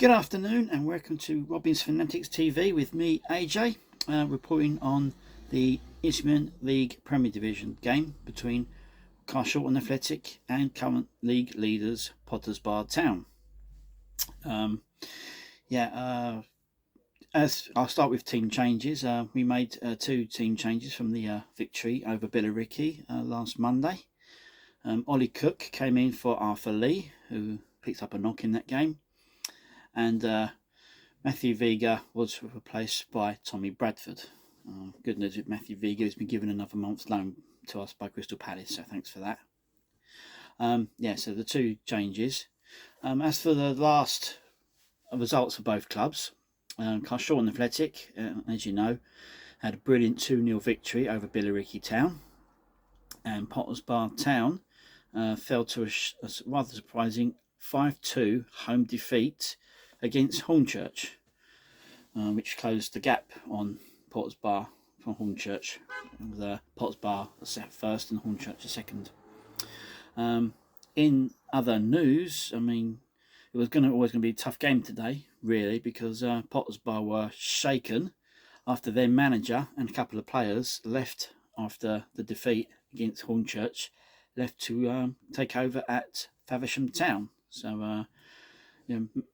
Good afternoon and welcome to Robin's Fanatics TV with me, AJ, reporting on the Isthmian League Premier Division game between Carshalton Athletic and current league leaders Potters Bar Town. As I'll start with team changes. We made two team changes from the victory over Billericay last Monday. Ollie Cook came in for Arthur Lee, who picked up a knock in that game. And Matthew Vega was replaced by Tommy Bradford. Good news with Matthew Vega, he's been given another month's loan to us by Crystal Palace, so thanks for that. So the two changes. As for the last results for both clubs, Carshalton Athletic, as you know, had a brilliant 2-0 victory over Billericay Town, and Potters Bar Town fell to a rather surprising 5-2 home defeat against Hornchurch, which closed the gap on Potters Bar from Hornchurch, with Potters Bar first and Hornchurch second. In other news, I mean, it was always going to be a tough game today, really, because Potters Bar were shaken after their manager and a couple of players left after the defeat against Hornchurch, left to take over at Faversham Town. So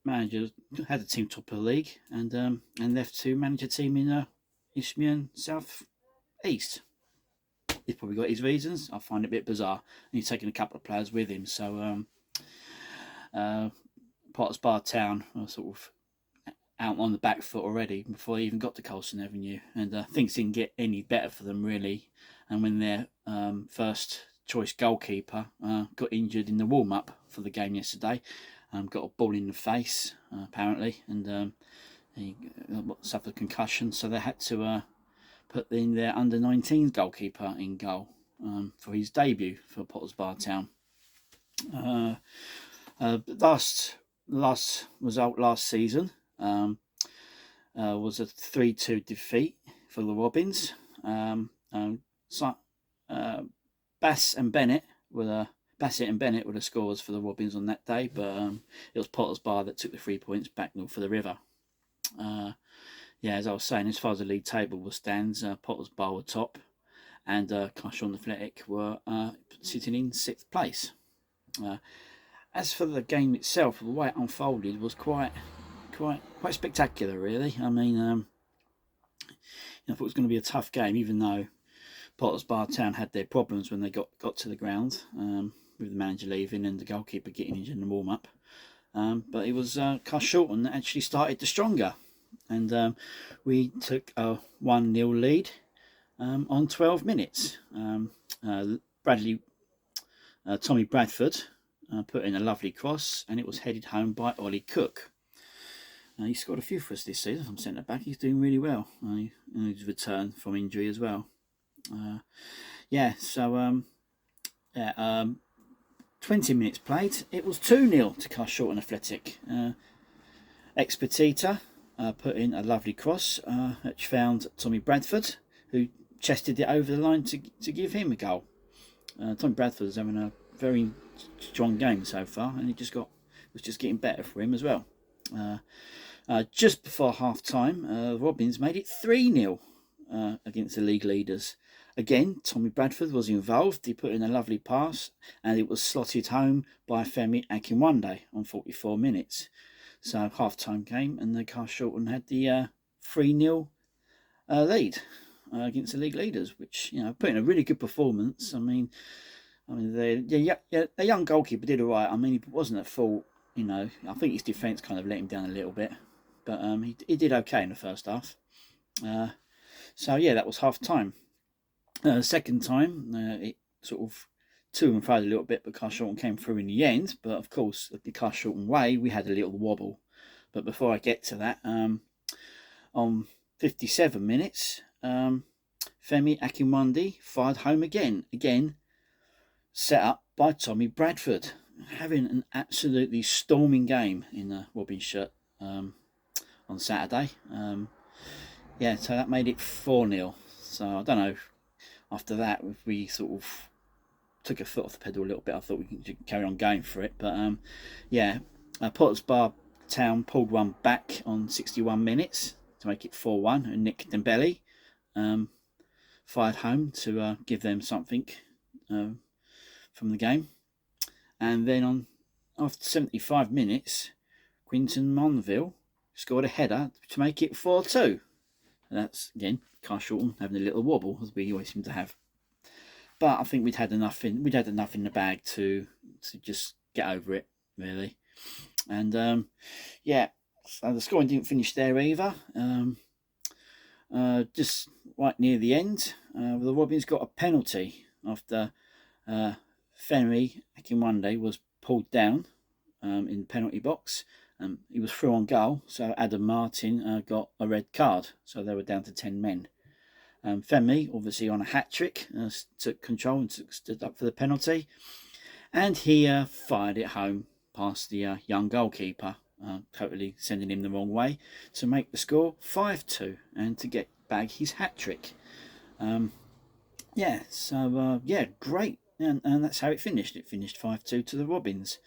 manager had a team top of the league and left to manage a team in Isthmian South East. He's probably got his reasons. I find it a bit bizarre. And he's taken a couple of players with him. So Potters Bar Town are sort of out on the back foot already before they even got to Colston Avenue. And things didn't get any better for them, really. And when their first choice goalkeeper got injured in the warm-up for the game yesterday, got a ball in the face, apparently, and he suffered a concussion, so they had to put in their under-19s goalkeeper in goal for his debut for Potters Bar Town. Last result last season was a 3-2 defeat for the Robins. Bassett and Bennett were the scorers for the Robins on that day, but it was Potters Bar that took the 3 points back north for the river. As I was saying, as far as the league table stands, Potters Bar were top, and Carshalton Athletic were sitting in 6th place. As for the game itself, the way it unfolded was quite spectacular, really. I mean, I thought it was going to be a tough game, even though Potters Bar Town had their problems when they got to the ground, with the manager leaving and the goalkeeper getting injured in the warm-up. But it was Carshalton that actually started the stronger. And we took a 1-0 lead on 12 minutes. Tommy Bradford put in a lovely cross, and it was headed home by Ollie Cook. He scored a few for us this season from centre-back. He's doing really well. In his return from injury as well. 20 minutes played, it was 2-0 to Carshalton Athletic. Expedita put in a lovely cross, which found Tommy Bradford, who chested it over the line to give him a goal. Tommy Bradford is having a very strong game so far, and it was just getting better for him as well. Just before half time, Robins made it 3-0 against the league leaders. Again, Tommy Bradford was involved. He put in a lovely pass, and it was slotted home by Femi Akinwande on 44 minutes. So half-time came, and the Carshalton had the 3-0 lead against the league leaders, which, put in a really good performance. I mean, the young goalkeeper did all right. I mean, he wasn't at fault. I think his defence kind of let him down a little bit, but he did okay in the first half. That was half-time. Second time, it sort of to and fro a little bit, but Carshalton came through in the end. But of course, the Carshalton way, we had a little wobble. But before I get to that, on 57 minutes, Femi Akinwande fired home again, set up by Tommy Bradford, having an absolutely storming game in the Robin shirt on Saturday. So that made it 4-0. So I don't know. After that, we sort of took a foot off the pedal a little bit. I thought we could carry on going for it, but Potters Bar Town pulled one back on 61 minutes to make it 4-1, and Nick Dembele fired home to give them something from the game. And then after 75 minutes, Quinton Monville scored a header to make it 4-2. And that's, again, Carshalton having a little wobble, as we always seem to have. But I think we'd had enough in the bag to just get over it, really. And yeah, so the scoring didn't finish there either. Just right near the end, the Robins got a penalty after Fenry Akinwande was pulled down in the penalty box. He was through on goal, so Adam Martin got a red card, so they were down to 10 men. Femi, obviously on a hat-trick, took control and stood up for the penalty, and he fired it home past the young goalkeeper, totally sending him the wrong way, to make the score 5-2 and to get back his hat-trick. Yeah, so yeah, great, and that's how it finished. It finished 5-2 to the Robins.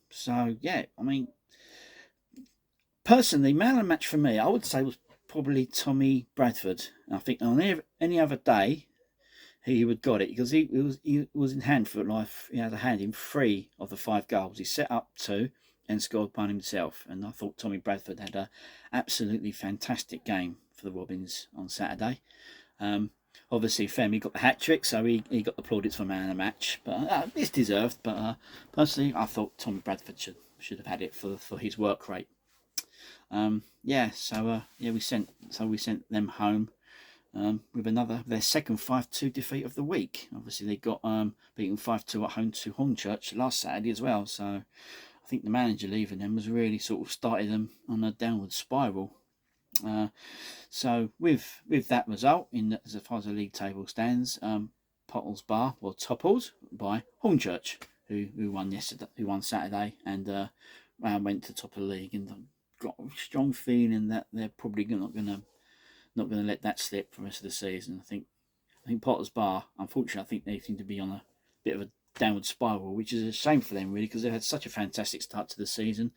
So yeah, I mean, personally, man of the match for me, I would say, was probably Tommy Bradford. I think on any other day he would got it, because he was in hand for life. He had a hand in 3 of the 5 goals. He set up 2 and scored one himself. And I thought Tommy Bradford had an absolutely fantastic game for the Robins on Saturday. Obviously, Femi got the hat trick, so he got the plaudits for man of the match. But it's deserved. But personally, I thought Tommy Bradford should have had it for his work rate. Yeah, so yeah, we sent them home with their second 5-2 defeat of the week. Obviously, they got beaten 5-2 at home to Hornchurch last Saturday as well. So I think the manager leaving them has really sort of started them on a downward spiral. So with that result, as far as the league table stands, Pottles Bar were toppled by Hornchurch, who won Saturday, and went to the top of the league, and got a strong feeling that they're probably not going to let that slip for the rest of the season. I think Potters Bar, unfortunately, I think they seem to be on a bit of a downward spiral, which is a shame for them, really, because they've had such a fantastic start to the season,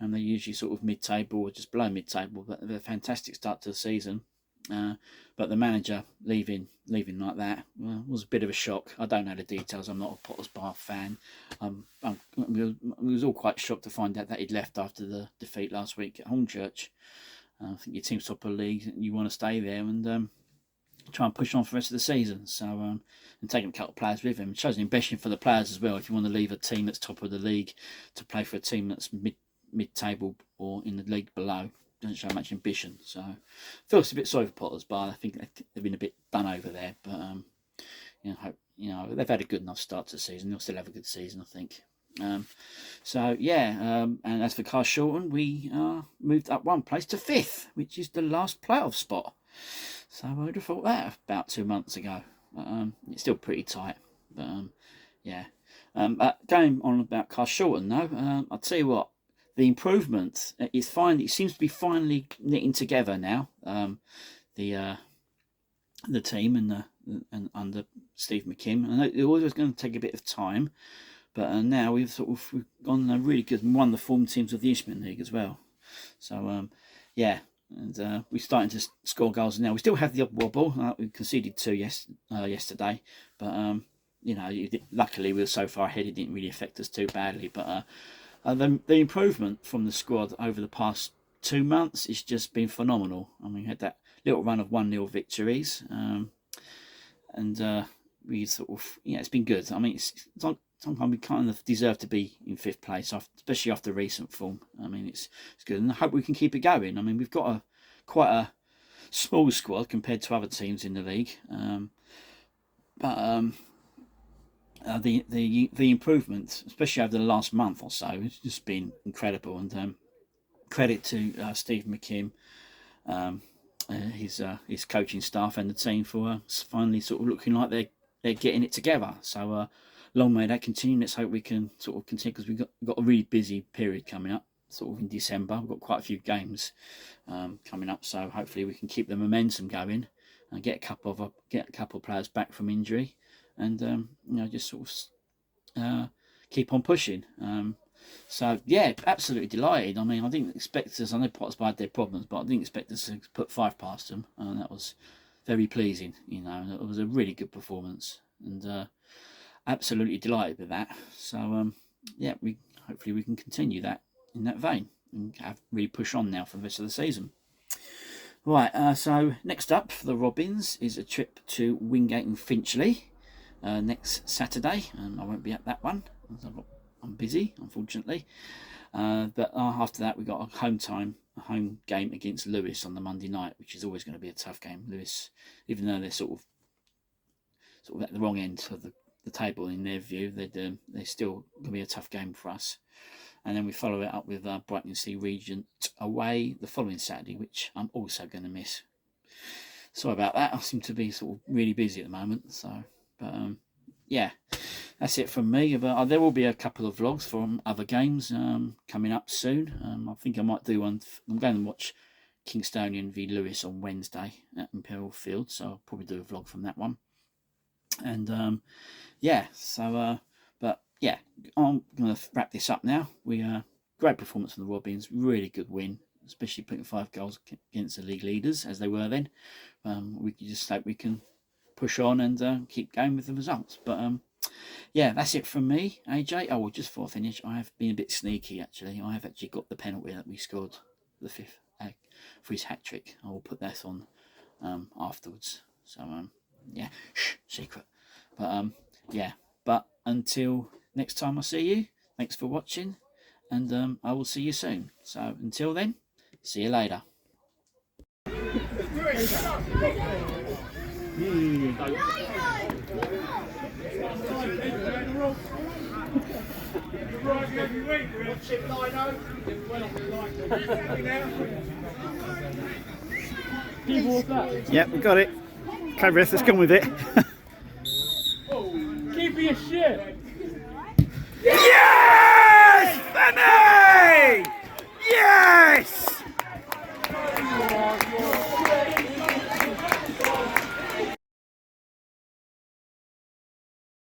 and they're usually sort of mid-table or just below mid-table, but they're a fantastic start to the season. But the manager leaving like that was a bit of a shock. I don't know the details. I'm not a Potters Bar fan. We was all quite shocked to find out that he'd left after the defeat last week at Hornchurch. I think your team's top of the league, and you want to stay there and try and push on for the rest of the season. So and taking a couple of players with him, it shows an ambition for the players as well. If you want to leave a team that's top of the league to play for a team that's mid-table or in the league below, doesn't show much ambition. So feels a bit sorry for Potters Bar. I think they've been a bit done over there, but they've had a good enough start to the season. They'll still have a good season, I think. So yeah, and as for Carshalton, we moved up 1 place to 5th, which is the last playoff spot. So I would have thought that about 2 months ago. It's still pretty tight, but yeah. Going on about Carshalton, though, I'll tell you what, the improvement is finally, it seems to be finally knitting together now. The team and under Steve McKim. I know it always was going to take a bit of time, but now we've gone really good and won the form teams of the Isthmian League as well. So yeah, and we're starting to score goals now. We still have the odd wobble. We conceded 2 yesterday, but luckily we were so far ahead it didn't really affect us too badly. But the improvement from the squad over the past 2 months has just been phenomenal. I mean, we had that little run of 1-0 victories, and we sort of, it's been good. I mean, sometimes we kind of deserve to be in 5th place, especially after recent form. I mean, it's good, and I hope we can keep it going. I mean, we've got quite a small squad compared to other teams in the league, but the improvement, especially over the last month or so, has just been incredible. And credit to Steve McKim, his coaching staff and the team for finally sort of looking like they're getting it together. So long may that continue. Let's hope we can sort of continue, because we've got a really busy period coming up, sort of in December. We've got quite a few games coming up, so hopefully we can keep the momentum going and get a couple of players back from injury, and just sort of keep on pushing. So yeah, absolutely delighted. I mean, I didn't expect us. I know Potter's had their problems, but I didn't expect us to put 5 past them, and that was very pleasing. You know, and it was a really good performance, and absolutely delighted with that. So yeah, hopefully we can continue that in that vein and really push on now for the rest of the season. Right, so next up for the Robins is a trip to Wingate and Finchley next Saturday, and I won't be at that one. I'm busy, unfortunately. But after that, we got a home game against Lewis on the Monday night, which is always going to be a tough game. Lewis, even though they're sort of at the wrong end of the table in their view, they're still going to be a tough game for us. And then we follow it up with Brighton Sea Regent away the following Saturday, which I'm also going to miss. Sorry about that. I seem to be sort of really busy at the moment. So, but yeah, that's it from me. But there will be a couple of vlogs from other games coming up soon. I think I might do one. I'm going to watch Kingstonian v Lewis on Wednesday at Imperial Field, so I'll probably do a vlog from that one. And yeah, so but yeah, I'm going to wrap this up now. Great performance from the Robins, really good win, especially putting 5 goals against the league leaders as they were then. We just hope we can push on and keep going with the results. But yeah, that's it from me, AJ. Oh, well, just before I finish, I have been a bit sneaky actually. I have actually got the penalty that we scored, the 5th for his hat trick. I will put that on afterwards. So yeah, secret. But yeah, but until next time I see you, thanks for watching, and I will see you soon. So until then, see you later. Yep, we got it. Okay, Riff, let's go with it. Keep your shit. Yes! Fanny! Yes!